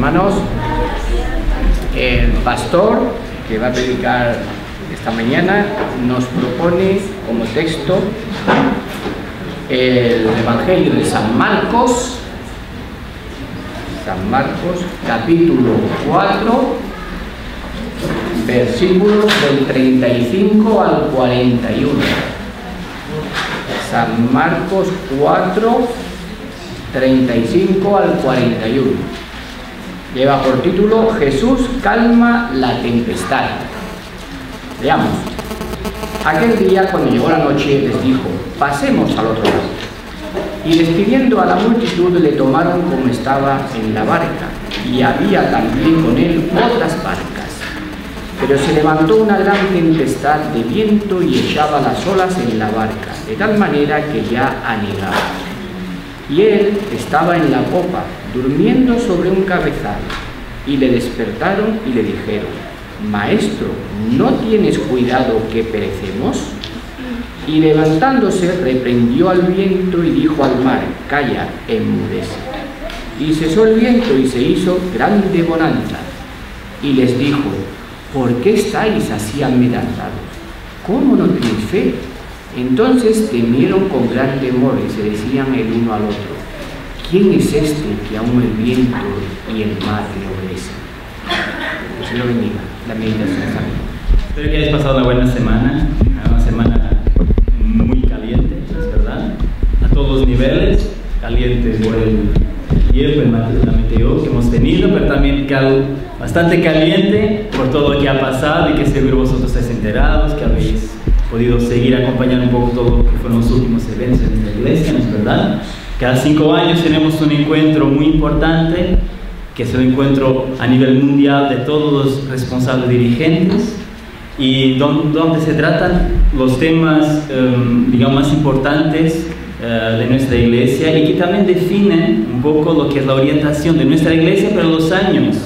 Hermanos, el pastor que va a predicar esta mañana nos propone como texto el Evangelio de San Marcos, capítulo 4, versículos del 35 al 41. San Marcos 4, 35 al 41. Lleva por título Jesús calma la tempestad. Veamos. Aquel día, cuando llegó la noche, les dijo: pasemos al otro lado. Y despidiendo a la multitud, le tomaron como estaba en la barca, y había también con él otras barcas. Pero se levantó una gran tempestad de viento y echaba las olas en la barca, de tal manera que ya anegaba. Y él estaba en la popa, durmiendo sobre un cabezal. Y le despertaron y le dijeron: Maestro, ¿no tienes cuidado que perecemos? Y levantándose reprendió al viento y dijo al mar: Calla, enmudece. Y cesó el viento y se hizo grande bonanza. Y les dijo: ¿por qué estáis así amedrentados? ¿Cómo no tenéis fe? Entonces temieron con gran temor y se decían el uno al otro: ¿quién es este que aún el viento y el mar le obedecen? Que se lo bendiga. La meditación está bien. Espero que hayáis pasado una buena semana muy caliente, es verdad, a todos los niveles, caliente por el tiempo, la meteo que hemos tenido, pero también bastante caliente por todo lo que ha pasado y que seguro vosotros estáis enterados, que habéis podido seguir acompañando un poco todo lo que fueron los últimos eventos en nuestra iglesia, ¿no es verdad? Cada 5 años tenemos un encuentro muy importante, que es el encuentro a nivel mundial de todos los responsables dirigentes, y donde se tratan los temas, digamos, más importantes de nuestra iglesia, y que también definen un poco lo que es la orientación de nuestra iglesia para los años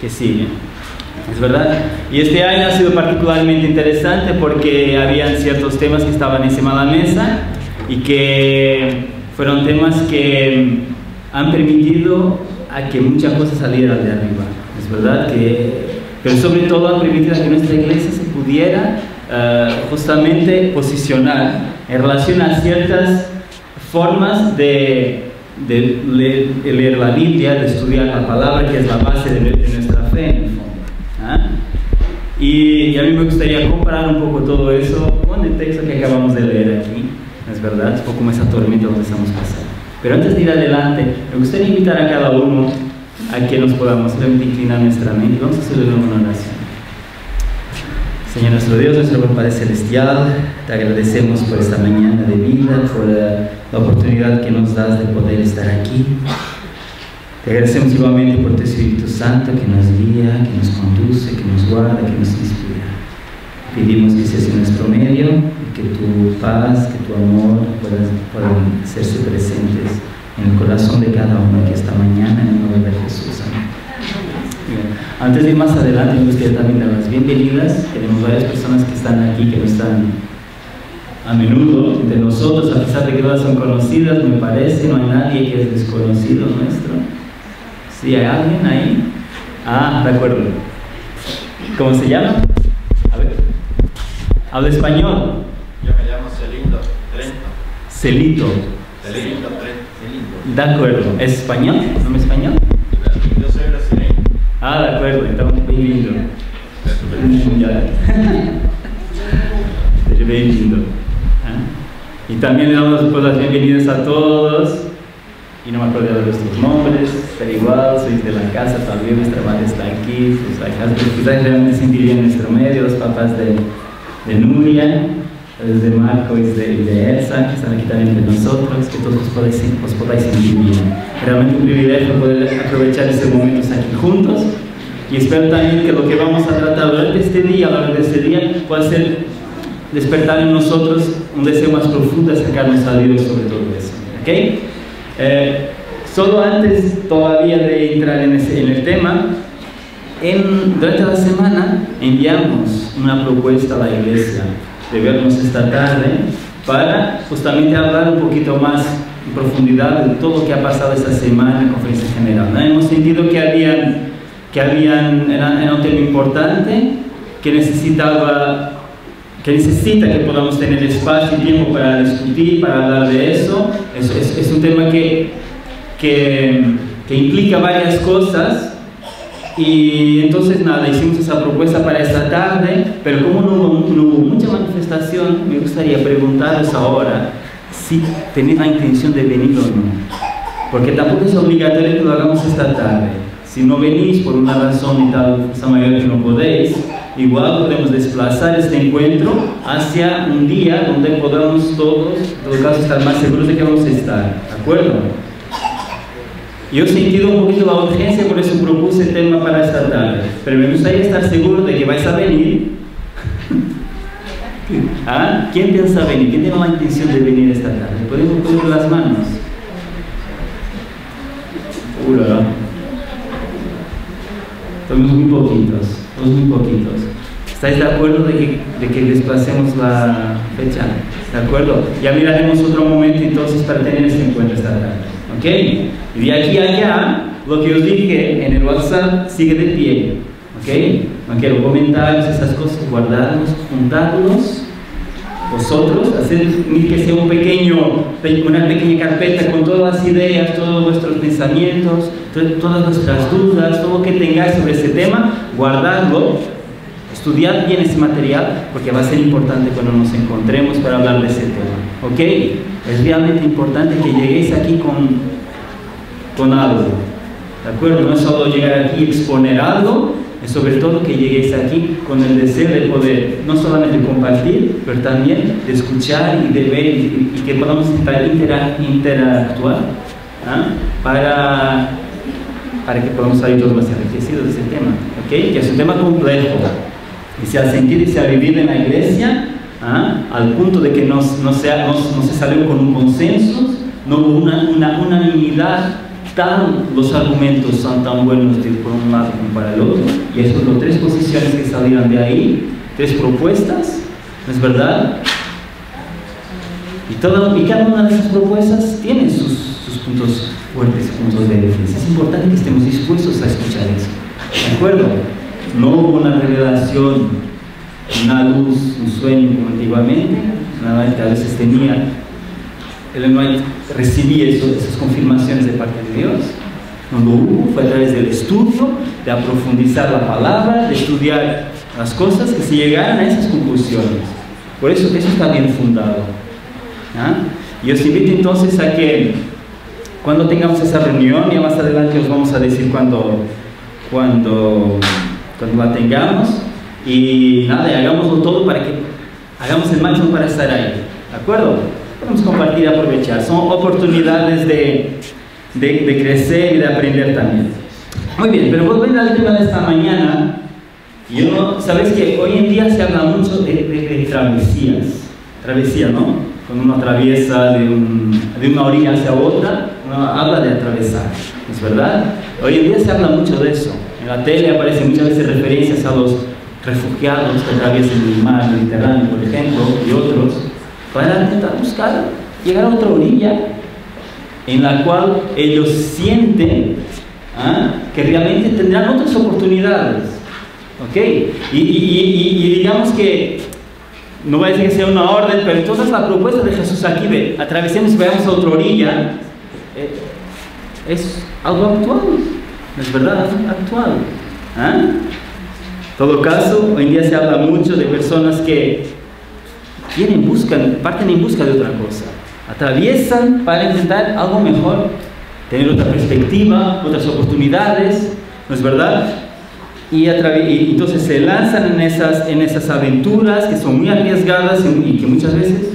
que siguen. ¿Es verdad? Y este año ha sido particularmente interesante porque habían ciertos temas que estaban encima de la mesa y que fueron temas que han permitido a que muchas cosas salieran de arriba. Es verdad pero sobre todo han permitido a que nuestra iglesia se pudiera justamente posicionar en relación a ciertas formas de leer la Biblia, de estudiar la palabra, que es la base de nuestra fe en el fondo. Y a mí me gustaría comparar un poco todo eso con el texto que acabamos de leer aquí. Es verdad, es un poco como esa tormenta donde estamos pasando. Pero antes de ir adelante, me gustaría invitar a cada uno a que nos podamos inclinar nuestra mente. Vamos a hacer una oración. Señor nuestro Dios, nuestro buen Padre Celestial, te agradecemos por esta mañana de vida, por la oportunidad que nos das de poder estar aquí. Te agradecemos igualmente por tu Espíritu Santo que nos guía, que nos conduce, que nos guarda, que nos inspira. Pedimos que seas en nuestro medio y que tu paz, que tu amor puedan hacerse presentes en el corazón de cada uno aquí esta mañana, en el nombre de Jesús. Amén. Bien. Antes de ir más adelante, me gustaría también dar las bienvenidas. Tenemos varias personas que están aquí, que no están a menudo entre nosotros, a pesar de que todas son conocidas, me parece. No hay nadie que es desconocido nuestro. ¿Sí hay alguien ahí? Ah, de acuerdo. ¿Cómo se llama? A ver. ¿Habla español? Yo me llamo Celindo Trento. Celito. Celindo Trento. De acuerdo. ¿Es español? ¿No es español? Yo soy brasileño. Ah, de acuerdo. Então, bem-vindo. Seja bem-vindo. Y también le damos las bienvenidas a todos. Y no me acuerdo de vuestros nombres, pero igual sois de la casa, también nuestra madre está aquí, quizás realmente sentirían en nuestro medio, los papás de Nuria, los de Marco y de Elsa, que están aquí también entre nosotros, que todos os podáis sentir bien. Realmente un privilegio poder aprovechar estos momentos aquí juntos, y espero también que lo que vamos a tratar durante este día, a lo largo de este día, pueda ser despertar en nosotros un deseo más profundo de acercarnos a Dios sobre todo eso. ¿Okay? Solo antes todavía de entrar en el tema, durante la semana enviamos una propuesta a la iglesia de vernos esta tarde para justamente hablar un poquito más en profundidad de todo lo que ha pasado esta semana en la conferencia general, ¿no? Hemos sentido que era un tema importante, que necesita que podamos tener espacio y tiempo para discutir, para hablar de eso. Es un tema que implica varias cosas, y entonces nada, hicimos esa propuesta para esta tarde, pero como no hubo mucha manifestación, me gustaría preguntaros ahora si tenéis la intención de venir o no, porque tampoco es obligatorio que lo hagamos esta tarde. Si no venís por una razón y tal, esta mayoría que no podéis, igual podemos desplazar este encuentro hacia un día donde podamos todos, en todo caso, estar más seguros de que vamos a estar, ¿de acuerdo? Yo he sentido un poquito la urgencia, por eso propuse el tema para esta tarde, pero me gustaría estar seguro de que vais a venir. ¿Ah? ¿Quién piensa venir? ¿Quién tiene la intención de venir esta tarde? ¿Podemos poner las manos? Somos muy poquitos. ¿Estáis de acuerdo de que desplacemos la fecha? ¿De acuerdo? Ya miraremos otro momento entonces para tener este encuentro esta tarde. ¿Ok? Y de aquí a allá, lo que os dije en el WhatsApp sigue de pie. ¿Ok? No quiero comentarios, esas cosas, guardarlos, juntarlos. Vosotros, hacer que sea una pequeña carpeta con todas las ideas, todos vuestros pensamientos, todas vuestras dudas, todo lo que tengáis sobre ese tema, guardadlo, estudiad bien ese material, porque va a ser importante cuando nos encontremos para hablar de ese tema. ¿Ok? Es realmente importante que lleguéis aquí con algo. ¿De acuerdo? No es solo llegar aquí y exponer algo, es sobre todo que lleguéis aquí con el deseo de poder no solamente compartir, pero también de escuchar y de ver y que podamos interactuar, ¿ah? para que podamos salir todos más enriquecidos de ese tema. ¿Ok? Que es un tema complejo y se ha sentido y se ha vivido en la iglesia, ¿ah? Al punto de que no se salió con un consenso, no hubo una unanimidad. Los argumentos son tan buenos por un lado como para el otro, y esas son 3 posiciones que salieron de ahí, 3 propuestas, ¿no es verdad? Y cada una de esas propuestas tiene sus puntos fuertes y puntos débiles. Es importante que estemos dispuestos a escuchar eso, ¿de acuerdo? No hubo una revelación, una luz, un sueño como antiguamente, nada que a veces tenía. El no recibí esas confirmaciones de parte de Dios. No lo hubo, fue a través del estudio, de aprofundizar la palabra, de estudiar las cosas, que se llegaran a esas conclusiones. Por eso está bien fundado. ¿Ah? Y os invito entonces a que cuando tengamos esa reunión, ya más adelante os vamos a decir cuando la tengamos, y nada, y hagámoslo todo para que hagamos el máximo para estar ahí. ¿De acuerdo? Podemos compartir y aprovechar. Son oportunidades de crecer y de aprender también. Muy bien, pero volviendo al tema de esta mañana, sabéis que hoy en día se habla mucho de travesía, ¿no? Cuando uno atraviesa de una orilla hacia otra, uno habla de atravesar, ¿es verdad? Hoy en día se habla mucho de eso. En la tele aparecen muchas veces referencias a los refugiados que atraviesan el mar Mediterráneo, por ejemplo, y otros, para intentar buscar llegar a otra orilla en la cual ellos sienten que realmente tendrán otras oportunidades. ¿Ok? Y digamos que, no voy a decir que sea una orden, pero entonces la propuesta de Jesús aquí de atravesemos y vayamos a otra orilla es algo actual, es verdad, actual. En todo caso, hoy en día se habla mucho de personas que parten en busca de otra cosa, atraviesan para intentar algo mejor, tener otra perspectiva, otras oportunidades, ¿no es verdad? Y entonces se lanzan en esas aventuras que son muy arriesgadas y que muchas veces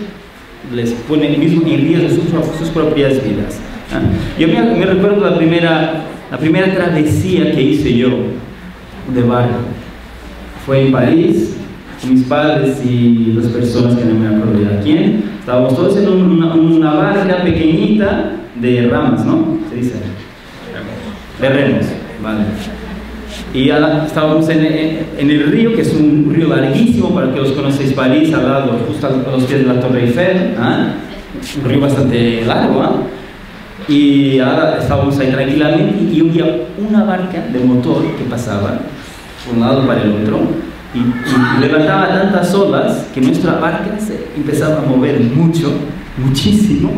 les ponen mismo en riesgo sus propias vidas. Yo me recuerdo la primera travesía que hice yo de barco. Fue en París, con mis padres y las personas que no me acuerdo de quién. Estábamos todos en una barca pequeñita de ramas, ¿no? Se dice. De remos, vale. Y estábamos en el río, que es un río larguísimo, para que os conocéis París, al lado, justo a los pies de la Torre Eiffel. un río bastante largo, ¿eh? Y ahora estábamos ahí tranquilamente y había una barca de motor que pasaba de un lado para el otro y levantaba tantas olas que nuestra barca se empezaba a mover muchísimo.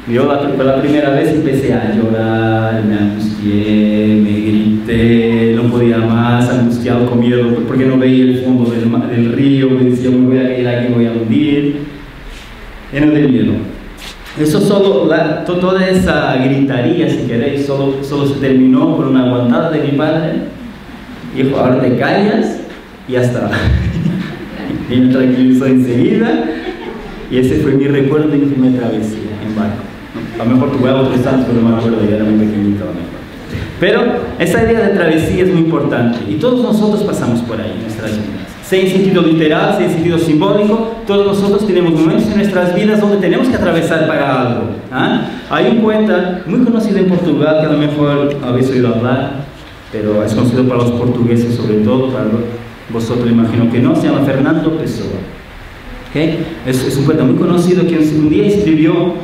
Yo por la primera vez empecé a llorar, me angustié, me grité, no podía más, angustiado con miedo porque no veía el fondo del río, me decía, me voy a caer aquí, me voy a hundir, lleno de miedo. Eso solo, toda esa gritaría, si queréis, solo se terminó por una aguantada de mi padre. Dijo, ahora te callas y ya está. Y me tranquilizó enseguida. Y ese fue mi recuerdo de mi primera travesía en barco. A lo mejor tuve otros años, pero no me acuerdo, ya era muy pequeñito. Pero esa idea de travesía es muy importante. Y todos nosotros pasamos por ahí en nuestras vidas. Sea en sentido literal, sea en sentido simbólico, todos nosotros tenemos momentos en nuestras vidas donde tenemos que atravesar para algo. ¿Ah? Hay un poeta muy conocido en Portugal que a lo mejor habéis oído hablar, pero es conocido para los portugueses sobre todo, para vosotros imagino que no, se llama Fernando Pessoa. ¿Okay? Es un poeta muy conocido que un día escribió: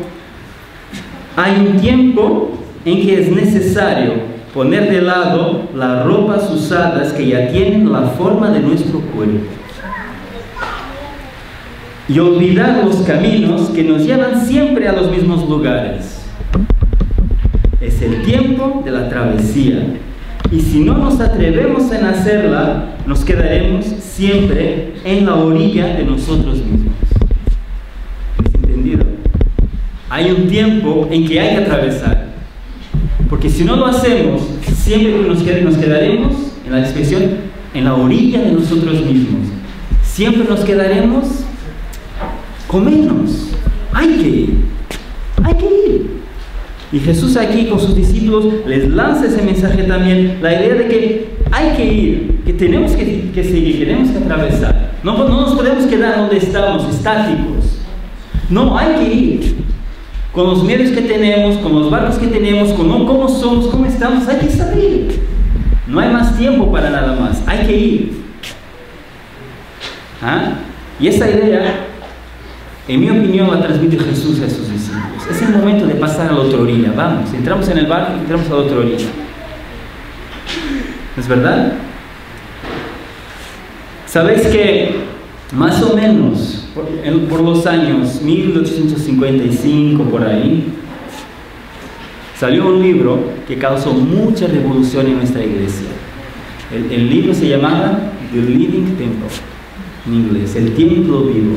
hay un tiempo en que es necesario poner de lado las ropas usadas que ya tienen la forma de nuestro cuerpo y olvidar los caminos que nos llevan siempre a los mismos lugares. Es el tiempo de la travesía, y si no nos atrevemos en hacerla, nos quedaremos siempre en la orilla de nosotros mismos. ¿Es entendido? Hay un tiempo en que hay que atravesar, porque si no lo hacemos, siempre nos quedaremos, en la expresión, en la orilla de nosotros mismos. Siempre nos quedaremos con menos. Hay que ir. Y Jesús aquí con sus discípulos les lanza ese mensaje también, la idea de que hay que ir, que tenemos que seguir, tenemos que atravesar. No nos podemos quedar donde estamos, estáticos. No, hay que ir. Con los medios que tenemos, con los barcos que tenemos, con cómo somos, cómo estamos, hay que salir. No hay más tiempo para nada más, hay que ir. ¿Ah? Y esa idea, en mi opinión, la transmite Jesús a sus discípulos. Es el momento de pasar a la otra orilla. Vamos, entramos en el barco y entramos a la otra orilla. ¿Es verdad? ¿Sabéis que más o menos por los años 1855, por ahí, salió un libro que causó mucha revolución en nuestra iglesia? El libro se llamaba The Living Temple, en inglés, el templo vivo,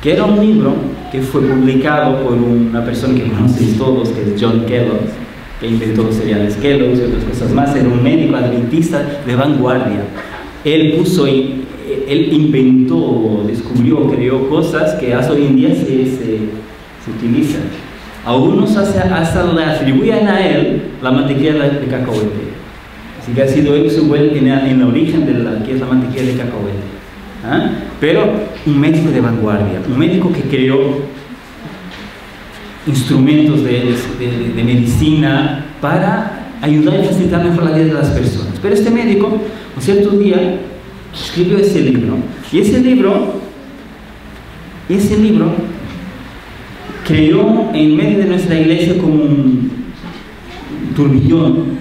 que era un libro que fue publicado por una persona que conocéis todos, que es John Kellogg, que inventó los cereales Kellogg's y otras cosas más. Era un médico adventista de vanguardia. Él inventó, descubrió, creó cosas que hasta hoy en día se utilizan. Algunos hasta le atribuyen a él la mantequilla de cacahuete. Así que ha sido él en el origen de la que es la mantequilla de cacahuete. ¿Ah? Pero un médico de vanguardia, un médico que creó instrumentos de medicina para ayudar y facilitar mejor la vida de las personas. Pero este médico, un cierto día, escribió ese libro, y ese libro creó en medio de nuestra iglesia como un turbillón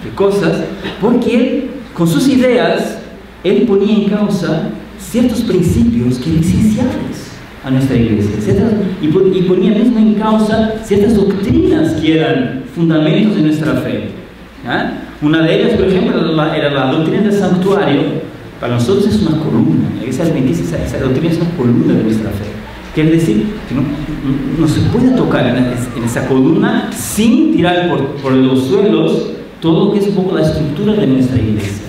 de cosas, porque él, con sus ideas, él ponía en causa ciertos principios que eran esenciales a nuestra iglesia, y ponía mismo en causa ciertas doctrinas que eran fundamentos de nuestra fe. ¿Ah? Una de ellas, por ejemplo, era la doctrina del santuario. Para nosotros es una columna. La iglesia adventista, esa doctrina es una columna de nuestra fe. Quiere decir que no se puede tocar en esa columna sin tirar por los suelos todo lo que es un poco la estructura de nuestra iglesia,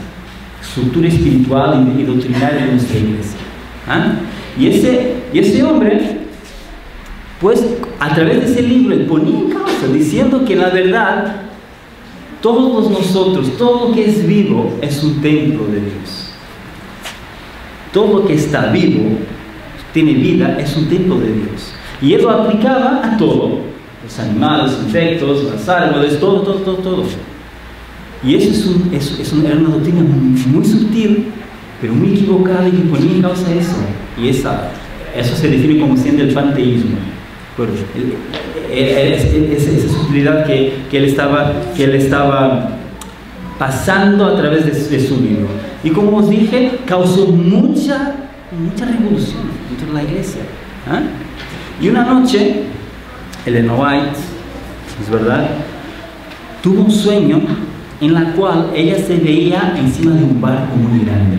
estructura espiritual y doctrinaria de nuestra iglesia. ¿Ah? Y ese hombre, pues a través de ese libro, él ponía en causa, diciendo que la verdad, todos nosotros, todo lo que es vivo es un templo de Dios. Todo lo que está vivo, tiene vida, es un templo de Dios. Y él lo aplicaba a todo: los animales, los insectos, los árboles, todo. Y eso era una doctrina muy sutil, pero muy equivocada, y que ponía en causa eso. Y eso se define como siendo el panteísmo. Bueno, esa sutilidad que él estaba pasando a través de su libro. Y como os dije, causó mucha revolución dentro de la iglesia. ¿Ah? Y una noche, Ellen White, es verdad, tuvo un sueño en la cual ella se veía encima de un barco muy grande.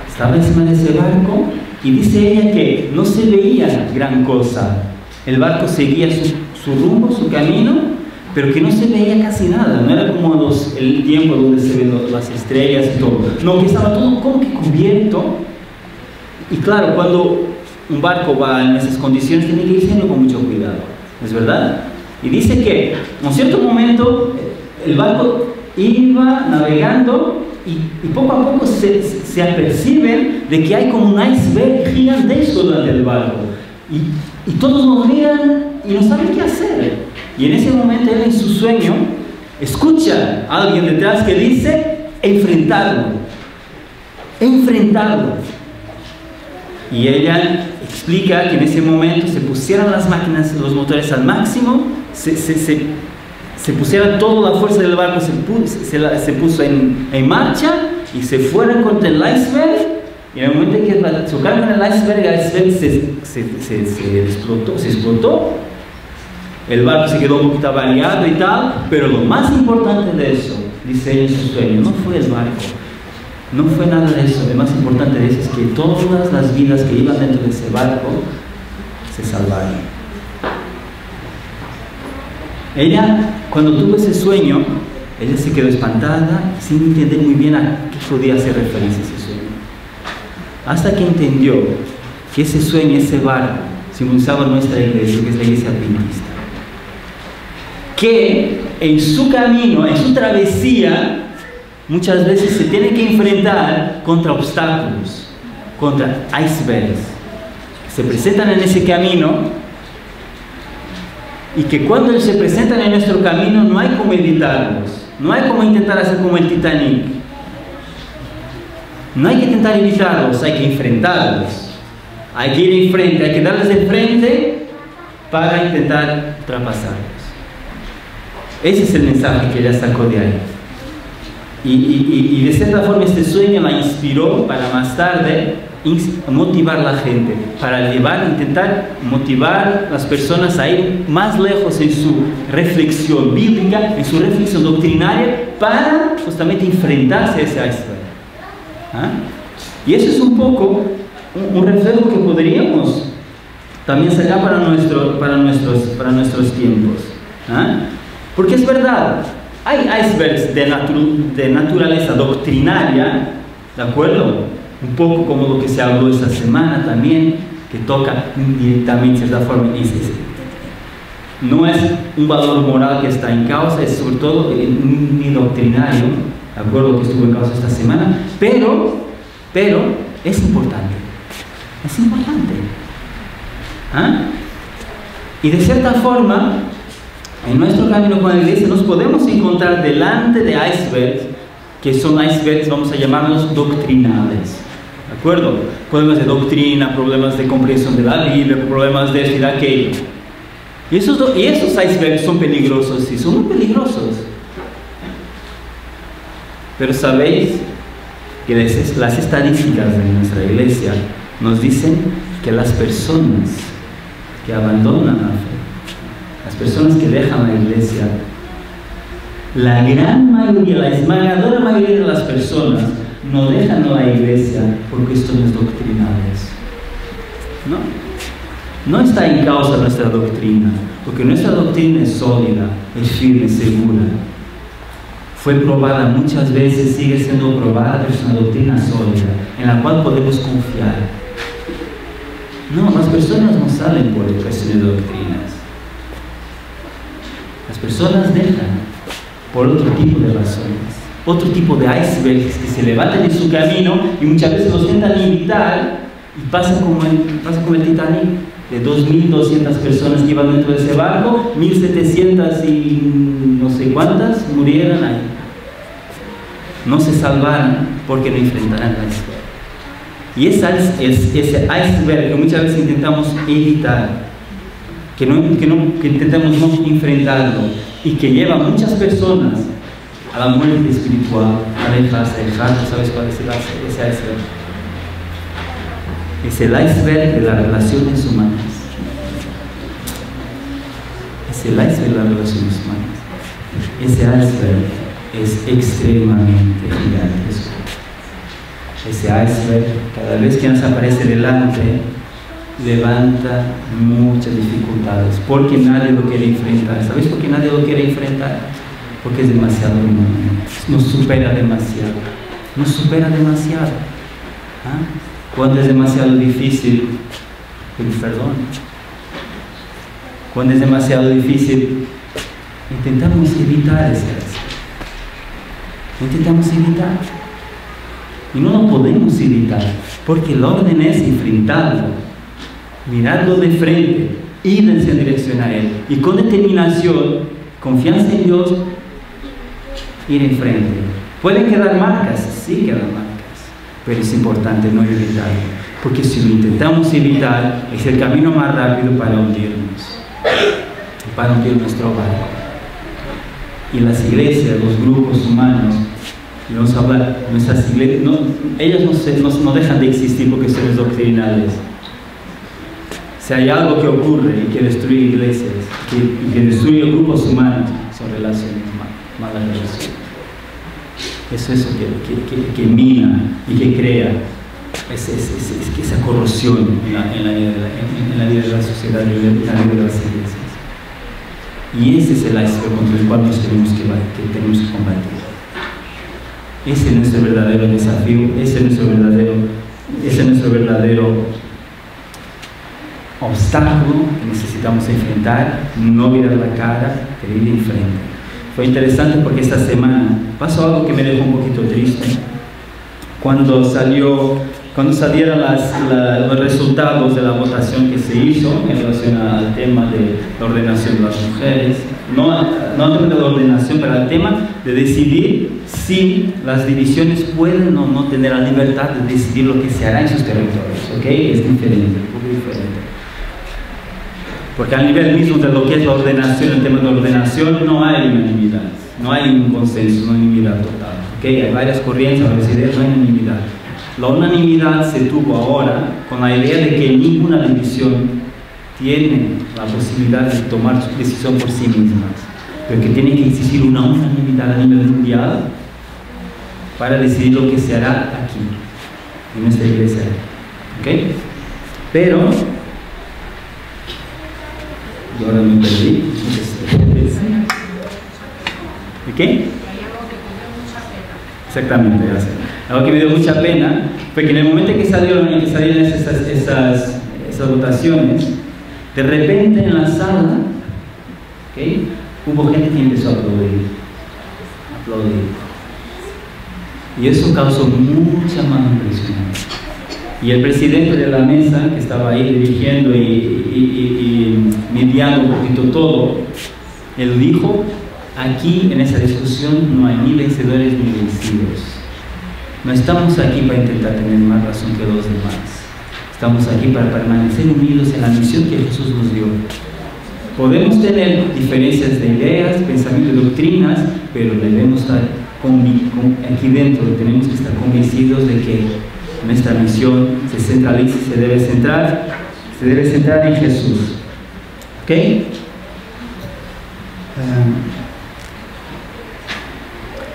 Estaba encima de ese barco y dice ella que no se veía gran cosa. El barco seguía su rumbo, su camino, pero que no se veía casi nada. No era como el tiempo donde se ven las estrellas y todo. No, que estaba todo como que cubierto. Y claro, cuando un barco va en esas condiciones, tiene que irse con mucho cuidado. ¿Es verdad? Y dice que en un cierto momento el barco iba navegando y poco a poco se aperciben de que hay como un iceberg gigantesco delante del barco. Y todos nos miran y no saben qué hacer. Y en ese momento él en su sueño escucha a alguien detrás que dice: enfrentarlo. Enfrentarlo. Y ella explica que en ese momento se pusieran las máquinas, los motores al máximo, se pusiera toda la fuerza del barco, se puso en marcha y se fueron contra el iceberg. Y en el momento en que chocaron con el iceberg se explotó. El barco se quedó un poquito avariado y tal, pero lo más importante de eso, dice ella en su sueño, no fue el barco. No fue nada de eso. Lo más importante de eso es que todas las vidas que iban dentro de ese barco se salvaron. Ella, cuando tuvo ese sueño, ella se quedó espantada, sin entender muy bien a qué podía hacer referencia ese sueño. Hasta que entendió que ese sueño, ese barco, simbolizaba nuestra iglesia, que es la iglesia adventista. Que en su camino, en su travesía, muchas veces se tiene que enfrentar contra obstáculos, contra icebergs. Se presentan en ese camino y que cuando se presentan en nuestro camino no hay como evitarlos, no hay como intentar hacer como el Titanic. No hay que intentar evitarlos, hay que enfrentarlos. Hay que ir enfrente, hay que darles de frente para intentar ultrapasarlos. Ese es el mensaje que ella sacó de ahí. Y de cierta forma este sueño la inspiró para más tarde motivar a la gente, para intentar motivar a las personas a ir más lejos en su reflexión bíblica, en su reflexión doctrinaria, para justamente enfrentarse a ese iceberg. ¿Ah? Y eso es un poco un reflejo que podríamos también sacar para nuestros tiempos. ¿Ah? Porque es verdad, hay icebergs de naturaleza doctrinaria, ¿de acuerdo? Un poco como lo que se habló esta semana también, que toca directamente de cierta forma. No es un valor moral que está en causa, es sobre todo un doctrinario, ¿de acuerdo? Que estuvo en causa esta semana, pero es importante. Es importante. ¿Ah? Y de cierta forma, en nuestro camino con la iglesia nos podemos encontrar delante de icebergs, que son icebergs, vamos a llamarlos doctrinales. ¿De acuerdo? Problemas de doctrina, problemas de comprensión de la Biblia, problemas de esto y de aquello. Y esos icebergs son peligrosos, sí, son muy peligrosos. Pero sabéis que las estadísticas de nuestra iglesia nos dicen que las personas que abandonan la fe, las personas que dejan la iglesia, la gran mayoría, la esmagadora mayoría de las personas no dejan la iglesia por cuestiones doctrinales. No está en causa nuestra doctrina, porque nuestra doctrina es sólida, es firme, segura. Fue probada muchas veces, sigue siendo probada, pero es una doctrina sólida, en la cual podemos confiar. No, las personas no salen por cuestiones de doctrinas. Las personas dejan por otro tipo de razones, otro tipo de icebergs que se levantan en su camino y muchas veces los intentan imitar y pasan como el Titanic, de 2.200 personas que iban dentro de ese barco, 1.700 y no sé cuántas murieron ahí. No se salvaron porque no enfrentaron al iceberg. Y ese iceberg que muchas veces intentamos evitar, que intentamos no enfrentarlo y que lleva a muchas personas a la muerte espiritual, a dejarse. ¿Sabes cuál es ese iceberg? Es el iceberg de las relaciones humanas. Es el iceberg de las relaciones humanas. Ese iceberg es extremadamente gigantesco. Ese iceberg, cada vez que nos aparece delante, levanta muchas dificultades, porque nadie lo quiere enfrentar. ¿Sabes por qué nadie lo quiere enfrentar? Porque es demasiado humano, nos supera demasiado, ¿Ah? Cuando es demasiado difícil pedir perdón, cuando es demasiado difícil, intentamos evitar ese iceberg, y no lo podemos evitar, porque el orden es enfrentarlo, mirarlo de frente, ir en esa dirección a Él, y con determinación, confianza en Dios, ir enfrente. Pueden quedar marcas, sí quedan marcas, pero es importante no evitarlo, porque si lo intentamos evitar, es el camino más rápido para hundirnos, para hundir nuestro barco. Y las iglesias, los grupos humanos, y vamos a hablar, nuestras iglesias, ellas no dejan de existir porque son doctrinales. Si hay algo que ocurre y que destruye iglesias, que destruye grupos humanos, son relaciones malas relaciones. Es eso que mina y que crea esa corrosión en la vida de la sociedad y en la vida de las iglesias. Y ese es el iceberg contra el cual nos tenemos que combatir. Ese es nuestro verdadero desafío, ese es nuestro verdadero obstáculo que necesitamos enfrentar, no mirar la cara, pero ir de frente. Fue interesante porque esta semana pasó algo que me dejó un poquito triste. Cuando salieron los resultados de la votación que se hizo en relación al tema de la ordenación de las mujeres, no al tema de la ordenación, pero al tema de decidir si las divisiones pueden o no tener la libertad de decidir lo que se hará en sus territorios, ¿ok? Es diferente, un poco diferente. Porque a nivel mismo de lo que es la ordenación, el tema de la ordenación, no hay unanimidad, no hay un consenso, no hay unanimidad total, ¿ok? Hay varias corrientes, varias ideas, no hay unanimidad. La unanimidad se tuvo ahora con la idea de que ninguna división tiene la posibilidad de tomar su decisión por sí mismas, pero que tiene que existir una unanimidad a nivel mundial para decidir lo que se hará aquí, en nuestra iglesia, ¿ok? Pero, y ahora me perdí, ¿qué? Exactamente, gracias. Algo que me dio mucha pena fue que en el momento en que salieron esas votaciones, de repente en la sala, ¿okay?, hubo gente que empezó a aplaudir. Y eso causó mucha mala impresión. Y el presidente de la mesa, que estaba ahí dirigiendo y mediando un poquito todo, él dijo: aquí en esa discusión no hay ni vencedores ni vencidos. No estamos aquí para intentar tener más razón que los demás. Estamos aquí para permanecer unidos en la misión que Jesús nos dio. Podemos tener diferencias de ideas, pensamientos, doctrinas, pero debemos estar aquí dentro, tenemos que estar convencidos de que nuestra misión se centraliza y se debe centrar en Jesús. ¿Ok?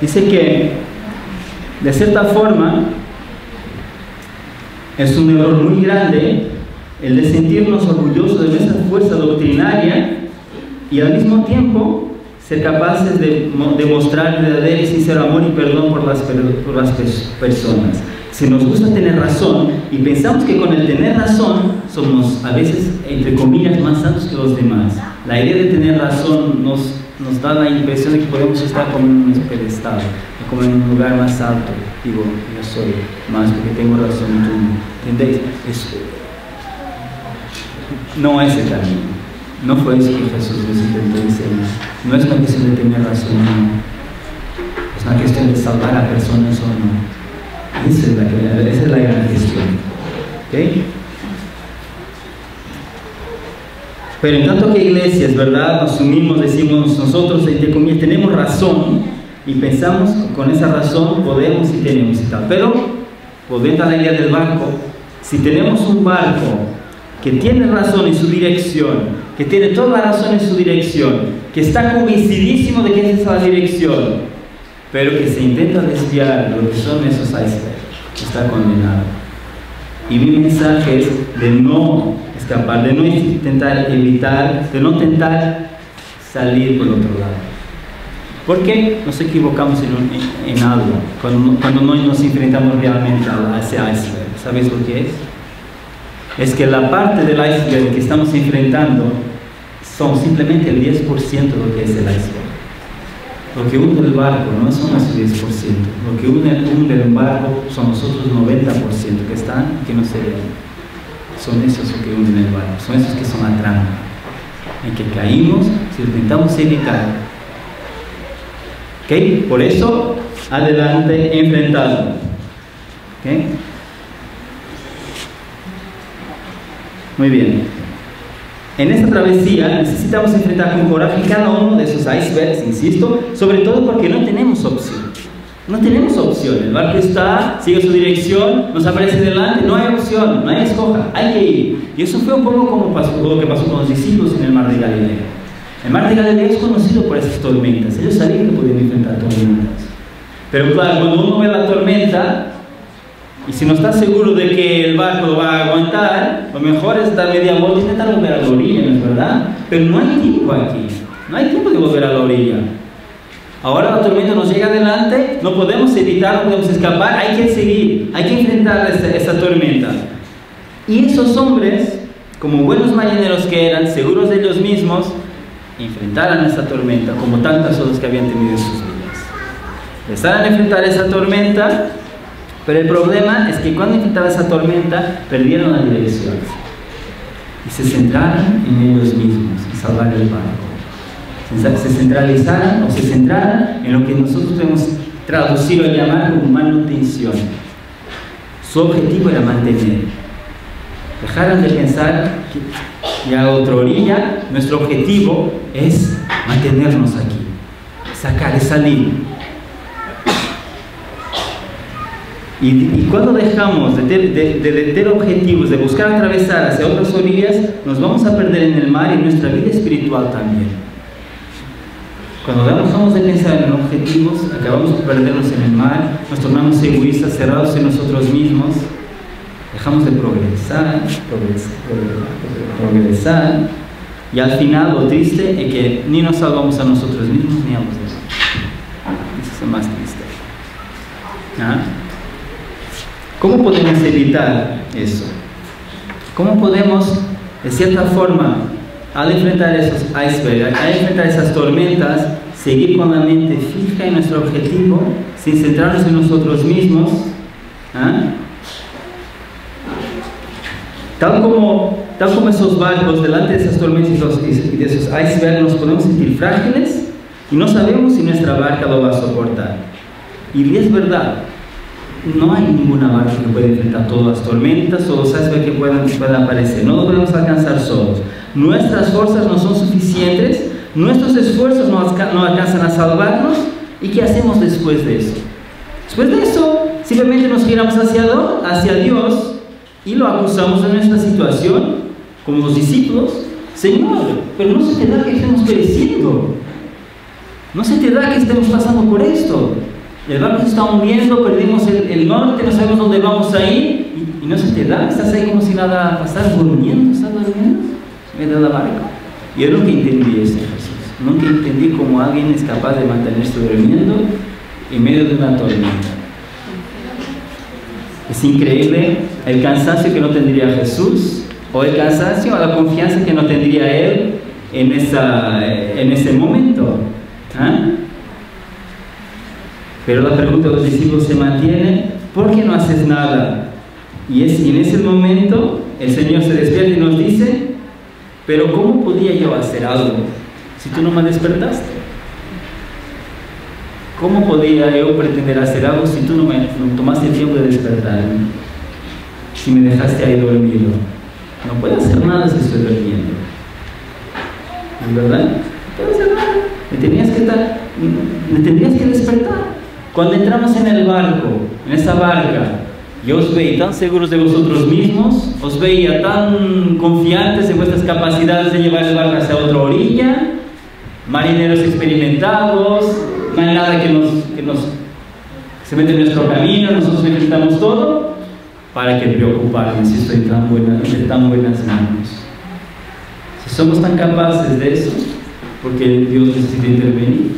Dice que, de cierta forma, es un error muy grande el de sentirnos orgullosos de nuestra fuerza doctrinaria y al mismo tiempo ser capaces de demostrar verdadero y sincero amor y perdón por las personas. Si nos gusta tener razón y pensamos que con el tener razón somos a veces, entre comillas, más santos que los demás, la idea de tener razón nos da la impresión de que podemos estar como en un pedestal, como en un lugar más alto. Digo, yo soy más porque tengo razón y tú no. ¿Entendéis? No es el camino. No fue eso que Jesús nos intentó enseñar. No es una cuestión de tener razón, no. Es una cuestión de salvar a personas o no. Esa es la gran cuestión. ¿Okay? Pero en tanto que iglesias, ¿verdad? Nos unimos, decimos nosotros, entre comillas, tenemos razón y pensamos con esa razón podemos y tenemos y tal. Pero, volviendo a la idea del barco, si tenemos un barco que tiene razón en su dirección, que tiene toda la razón en su dirección, que está convencidísimo de que esa es la dirección, pero que se intenta desviar de lo que son esos icebergs, está condenado. Y mi mensaje es de no escapar, de no intentar evitar, de no intentar salir por otro lado. Porque nos equivocamos en algo cuando no nos enfrentamos realmente a ese iceberg. ¿Sabéis lo que es? Es que la parte del iceberg que estamos enfrentando son simplemente el 10% de lo que es el iceberg. Lo que hunde el barco no son esos 10%, lo que hunde el barco son los otros 90% que están y que no se ven. Son esos los que hunden el barco, son esos que son la trampa, en que caímos si lo intentamos evitar. ¿Ok? Por eso, adelante, enfrentado. ¿Ok? Muy bien. En esta travesía necesitamos enfrentar con coraje cada uno de esos icebergs, insisto, sobre todo porque no tenemos opción. No tenemos opción. El barco está, sigue su dirección, nos aparece delante, no hay opción, no hay escoja, hay que ir. Y eso fue un poco como lo que pasó con los discípulos en el mar de Galilea. El mar de Galilea es conocido por esas tormentas. Ellos sabían que podían enfrentar tormentas. Pero claro, cuando uno ve la tormenta, y si no está seguro de que el barco lo va a aguantar, lo mejor es dar media vuelta e intentar volver a la orilla, ¿no es verdad? Pero no hay tiempo aquí, no hay tiempo de volver a la orilla. Ahora la tormenta nos llega adelante, no podemos evitar, no podemos escapar, hay que seguir, hay que enfrentar esta tormenta. Y esos hombres, como buenos marineros que eran, seguros de ellos mismos, enfrentaron esta tormenta, como tantas otras que habían tenido en sus vidas. Empezaron a enfrentar esa tormenta. Pero el problema es que cuando enfrentaban esa tormenta, perdieron la dirección. Y se centraron en ellos mismos, en salvar el barco. Se centralizaron o se centraron en lo que nosotros podemos traducir o llamar como manutención. Su objetivo era mantener. Dejaron de pensar que ya a otra orilla, nuestro objetivo es mantenernos aquí. Sacar, salir. Y cuando dejamos de tener objetivos, de buscar atravesar hacia otras orillas, nos vamos a perder en el mar y en nuestra vida espiritual también. Cuando dejamos de pensar en objetivos, acabamos por perdernos en el mar, nos tornamos egoístas, cerrados en nosotros mismos, dejamos de progresar, y al final lo triste es que ni nos salvamos a nosotros mismos ni a los demás. Eso es lo más triste. ¿Ah? ¿Cómo podemos evitar eso? ¿Cómo podemos, de cierta forma, al enfrentar esos icebergs, al enfrentar esas tormentas, seguir con la mente fija en nuestro objetivo, sin centrarnos en nosotros mismos? ¿Ah? Tal como esos barcos delante de esas tormentas y de esos icebergs nos podemos sentir frágiles y no sabemos si nuestra barca lo va a soportar. Y es verdad. No hay ninguna barca que pueda enfrentar todas las tormentas, todos los icebergs que puedan aparecer. No lo podemos alcanzar solos. Nuestras fuerzas no son suficientes, nuestros esfuerzos no alcanzan a salvarnos. ¿Y qué hacemos después de eso? Después de eso, simplemente nos giramos hacia Dios y lo acusamos de nuestra situación, como los discípulos. Señor, pero no se te da que estemos pereciendo. No se te da que estemos pasando por esto. El barco se está hundiendo, perdimos el norte, no sabemos dónde vamos a ir y no se te da, estás ahí como si nada pasara, durmiendo, estás durmiendo en medio de la barca. Yo nunca entendí eso, Jesús. Nunca entendí cómo alguien es capaz de mantenerse durmiendo en medio de una tormenta. Es increíble el cansancio que no tendría Jesús, o el cansancio o la confianza que no tendría Él en ese momento. ¿Ah? Pero la pregunta de los discípulos se mantiene: ¿por qué no haces nada? Y en ese momento el Señor se despierta y nos dice: pero ¿cómo podía yo hacer algo si tú no me despertaste? ¿Cómo podía yo pretender hacer algo si tú no tomaste el tiempo de despertarme? Si me dejaste ahí dormido. No puedo hacer nada si estoy durmiendo. ¿verdad? Me tendrías que despertar. Cuando entramos en el barco, en esa barca, yo os veía tan seguros de vosotros mismos, os veía tan confiantes en vuestras capacidades de llevar el barco hacia otra orilla, marineros experimentados, no hay nada que se mete en nuestro camino, nosotros enfrentamos todo. ¿Para qué preocuparme si estoy entre tan buenas manos? Si somos tan capaces de eso, ¿por qué Dios necesita intervenir?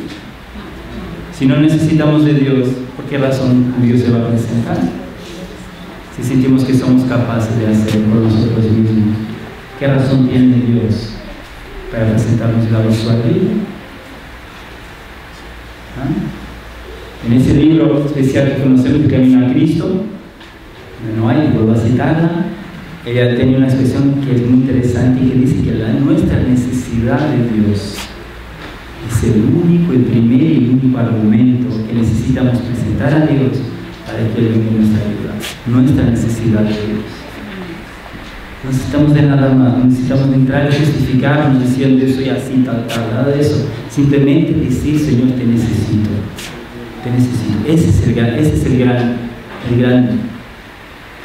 Si no necesitamos de Dios, ¿por qué razón Dios se va a presentar? Si sentimos que somos capaces de hacerlo por nosotros mismos, ¿qué razón tiene Dios para presentarnos y darnos su ayuda? En ese libro especial que conocemos, El Camino a Cristo, no hay, vuelvo a citarla, ella tiene una expresión que es muy interesante y que dice que nuestra necesidad de Dios es el único, el primer y único argumento que necesitamos presentar a Dios para que Él venga en nuestra ayuda. Nuestra necesidad de Dios. No necesitamos de nada más, no necesitamos de entrar y justificarnos diciendo yo soy así, tal, nada de eso. Simplemente decir, Señor, te necesito. Te necesito. Ese es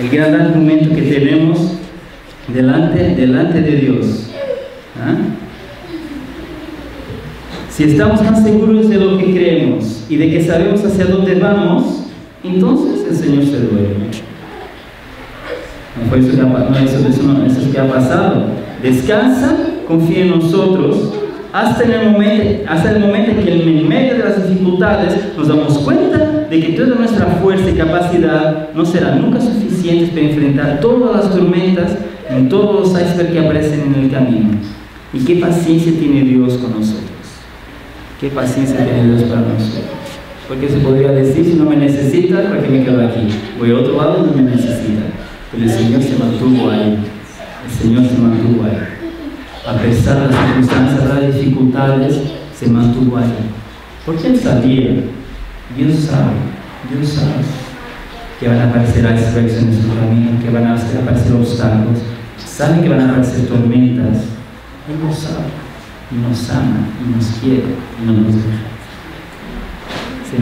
el gran argumento que tenemos delante de Dios. Si estamos tan seguros de lo que creemos y de que sabemos hacia dónde vamos, entonces el Señor se duerme. No es eso que ha pasado. Descansa, confía en nosotros, hasta el momento en que en medio de las dificultades nos damos cuenta de que toda nuestra fuerza y capacidad no serán nunca suficientes para enfrentar todas las tormentas en todos los icebergs que aparecen en el camino. ¿Y qué paciencia tiene Dios con nosotros? ¿Qué paciencia tiene Dios para nosotros? Porque se podría decir, si no me necesita, ¿para qué me quedo aquí? Voy a otro lado, no me necesita. Pero el Señor se mantuvo ahí. El Señor se mantuvo ahí. A pesar de las circunstancias, de las dificultades, se mantuvo ahí. Porque Él sabía, Dios sabe que van a aparecer icebergs en nuestro camino, que van a aparecer obstáculos, sabe que van a aparecer tormentas. Él lo sabe, y nos ama, y nos quiere, y no nos deja. Se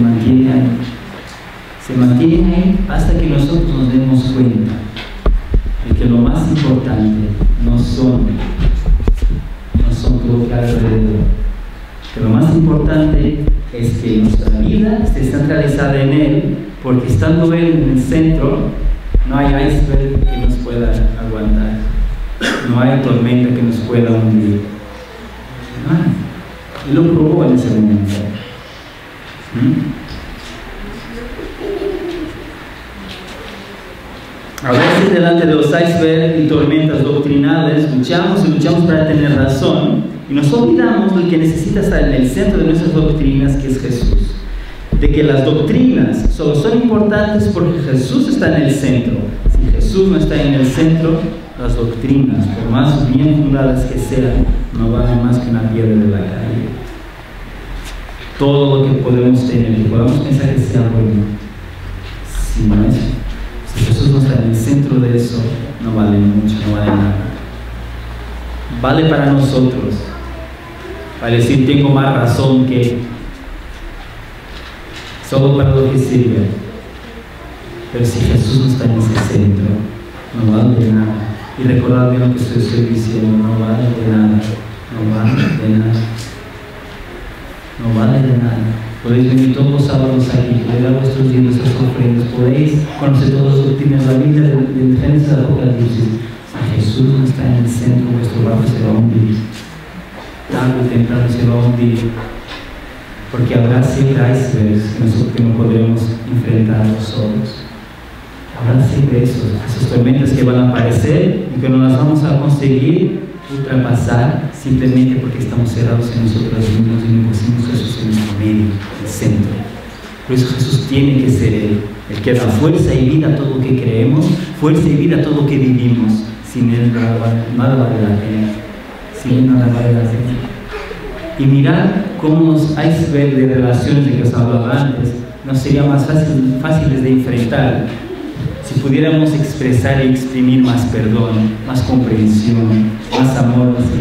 mantiene ahí hasta que nosotros nos demos cuenta de que lo más importante no son todo lo que hay alrededor, que lo más importante es que nuestra vida esté centralizada en Él, porque estando Él en el centro no hay iceberg que nos pueda aguantar, no hay tormenta que nos pueda hundir. No hay. Él lo probó en ese momento. A veces delante de los icebergs y tormentas doctrinales luchamos para tener razón y nos olvidamos del que necesita estar en el centro de nuestras doctrinas, que es Jesús. De que las doctrinas solo son importantes porque Jesús está en el centro. Si Jesús no está en el centro, las doctrinas, por más bien fundadas que sean, no valen más que una piedra de la calle. Todo lo que podemos tener, que podamos pensar que sea bueno, si Jesús no está en el centro de eso, no vale mucho, no vale nada. Vale para nosotros, para decir tengo más razón que, solo para lo que sirve. Pero si Jesús no está en ese centro, no vale de nada. Y recordad bien lo que estoy diciendo, no vale de nada, no vale de nada. No vale de nada. Podéis venir todos los sábados aquí, podéis dar vuestros diezmos, vuestras ofrendas, podéis conocer todas las doctrinas de la Biblia, del Génesis al Apocalipsis. Si Jesús no está en el centro, vuestro barco se va a hundir. Tarde o temprano se va a hundir. Porque habrá siempre icebergs que no podremos enfrentar solos. Habrá siempre esas tormentas que van a aparecer y que no las vamos a conseguir ultrapasar simplemente porque estamos cerrados en nosotros mismos y no pusimos Jesús en nuestro medio, el centro. Por eso Jesús tiene que ser el que da fuerza y vida a todo lo que creemos, fuerza y vida a todo lo que vivimos. Sin Él nada vale la pena. Sin Él nada vale la pena. Y mirar cómo los icebergs de relaciones de que os hablaba antes nos serían más fáciles de enfrentar si pudiéramos expresar y exprimir más perdón, más comprensión, más amor hacia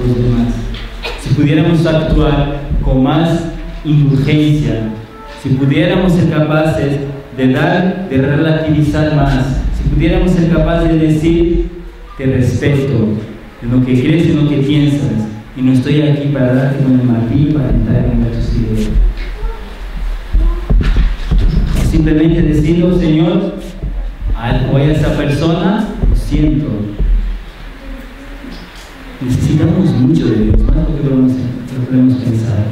los demás, si pudiéramos actuar con más indulgencia, si pudiéramos ser capaces de relativizar más, si pudiéramos ser capaces de decir te respeto en lo que crees, en lo que piensas, y no estoy aquí para darte con el martillo para entrar en tus ideas. Simplemente decirlo, Señor, voy a esa persona, lo siento. Necesitamos mucho de Dios, más de lo que podemos pensar.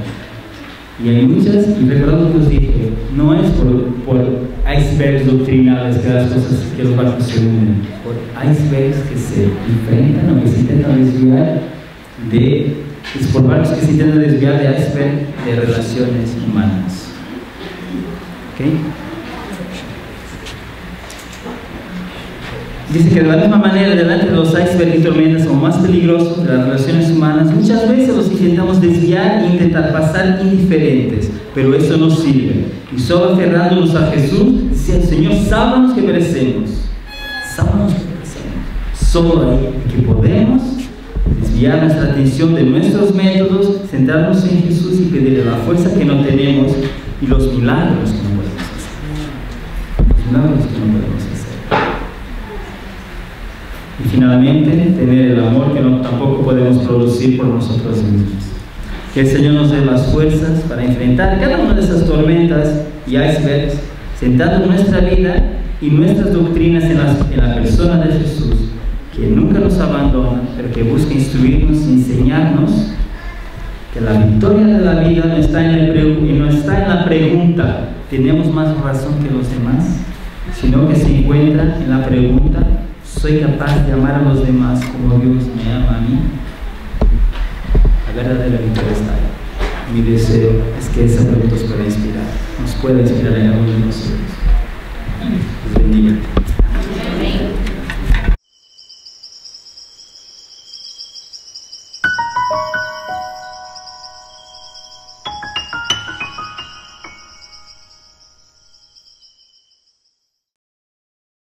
Y hay muchas, y recuerdo que os dije, no es por icebergs doctrinales que los barcos se unen, por icebergs que se enfrentan o que se intentan desviar es por barcos que se intentan desviar de iceberg de relaciones humanas. ¿Ok? Dice que de la misma manera, delante de los icebergs y tormentas son más peligrosos de las relaciones humanas, muchas veces los intentamos desviar e intentar pasar indiferentes, pero eso no sirve. Y solo aferrándonos a Jesús, dice el Señor, sálvanos que perecemos. Sálvanos que perecemos. Solo ahí que podemos desviar nuestra atención de nuestros métodos, centrarnos en Jesús y pedirle la fuerza que no tenemos y los milagros que no podemos hacer. Los milagros que no podemos hacer. Y finalmente, tener el amor que tampoco podemos producir por nosotros mismos. Que el Señor nos dé las fuerzas para enfrentar cada una de esas tormentas y icebergs, centrando nuestra vida y nuestras doctrinas en la persona de Jesús, que nunca nos abandona, pero que busca instruirnos y enseñarnos que la victoria de la vida no está en la pregunta, ¿tenemos más razón que los demás?, sino que se encuentra en la pregunta, ¿soy capaz de amar a los demás como Dios me ama a mí? La verdadera victoria está ahí. Mi deseo es que esa pregunta nos pueda inspirar en algún de nosotros.